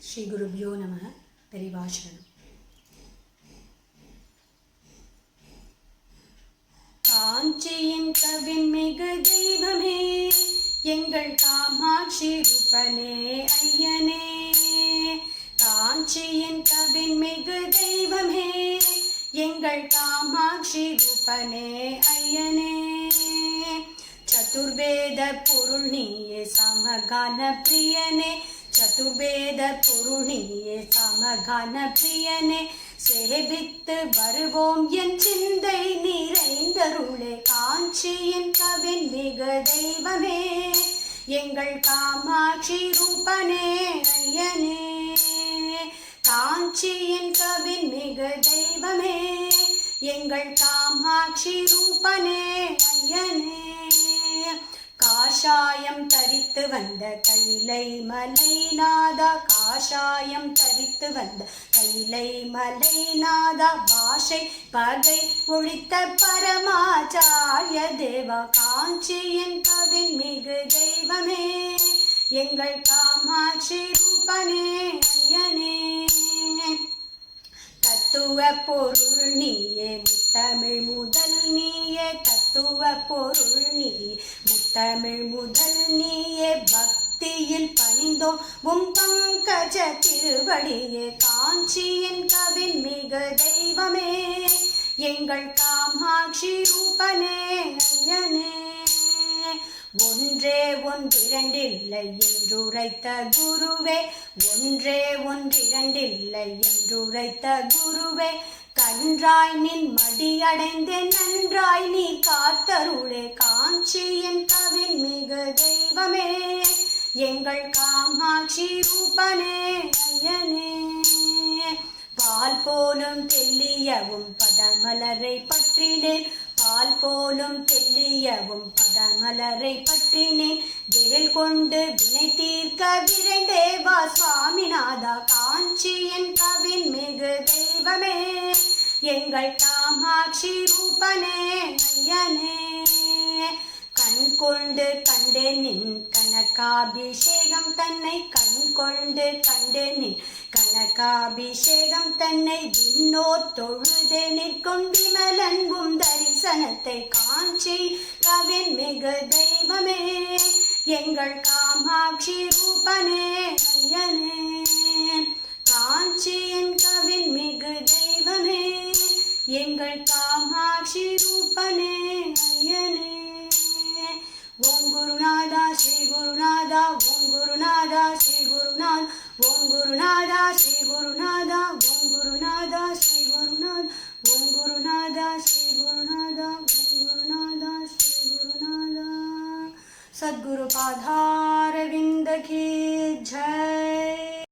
ஸ்ரீ குருபியோ நம. பெரிவாசனம். காஞ்சியின் கவின்மிகு தெய்வமே, எங்கள் காமாட்சி ரூபனே ஐயனே. காஞ்சியின் கவின்மிகு தெய்வமே, எங்கள் காமாட்சி ரூபனே ஐயனே. சதுர்வேத பொருள் நீயே சமகான பிரியனே, சதுர்வேத பொருள் நீயே சமகான பிரியனே. சேவித்து வருவோம் என் சிந்தை நிறைந்தருளே. காஞ்சியின் கவின்மிகு தெய்வமே, எங்கள் காமாட்சி ரூபனே ஐயனே. காஞ்சியின் கவின்மிகு தெய்வமே, எங்கள் காமாட்சி ரூபனே ஐயனே. காஷாயம் தரித்து வந்த கைலை மலை நாதா, காஷாயம் தரித்து வந்த கைலை மலை நாதா. பாஷை பகை ஒழித்த பரமாச்சாரிய தேவா. காஞ்சியின் கவின்மிகு தெய்வமே, எங்கள் காமாட்சி ரூபனே ஐயனே. தத்துவ பொருள் நீயே முத்தமிழ் முதல் நீயே, தத்துவ பொருள் நீயே முத்தமிழ் முதல் நீயே. பக்தியில் பணிந்தோம் உம் பங்கஜ திருவடியே. காஞ்சியின் கவின்மிகு தெய்வமே, எங்கள் காமாட்சி ரூபனே ஐயனே. ஒன்றே ஒன்றிரண்டில்லை என்றுரைத்த குருவே, ஒன்றே ஒன்றிரண்டில்லை என்றுரைத்த குருவே. கன்றாய் நின் மடியடைந்தேன் நன்றாய் நீ காத்தருளே. காஞ்சியின் கவின்மிகு தெய்வமே, எங்கள் காமாட்சி ரூபனே ஐயனே. பால் போலும் தெல்லியவும் பதமலரை பற்றினேன், பால் போலும் தெல்லியவும் பதமலரை பற்றினேன். வேல் கொண்டு வினை தீர்க்க விரைந்தேவா சுவாமிநாதா. காஞ்சியின் கவின்மிகு தெய்வமே, எங்கள் காமாட்சி ரூபனே ஐயனே. கண் கொண்டு கண்டேன் நின் கனகாபிஷேகம் தன்னை, கண் கொண்டு கண்டேன் நின் கனகாபிஷேகம் தன்னை. விண்ணோர் தொழுதே நிற்கொண்டிமலன்பும் தரிசனத்தை. காஞ்சி கவின்மிகு தெய்வமே, எங்கள் காமாட்சி ரூபனே ஐயனே. காஞ்சியின் கவின்மிகு தெய்வமே, எங்கள் காமாட்சி ரூபனே ஐயனே. ஓம் குருநாதா ஸ்ரீ குருநாதா, ஓம் குருநாதா ஸ்ரீ குருநாத், ஓம் குருநாதா ஸ்ரீ குருநாதா, ஓம் குருநாதா ஸ்ரீ குருநாத், ஓம் குருநாதா ஸ்ரீ குருநாதா, ஓம் குருநாதா ஸ்ரீ குருநாதா. சத்குரு பாதாரவிந்த கி ஜெய்.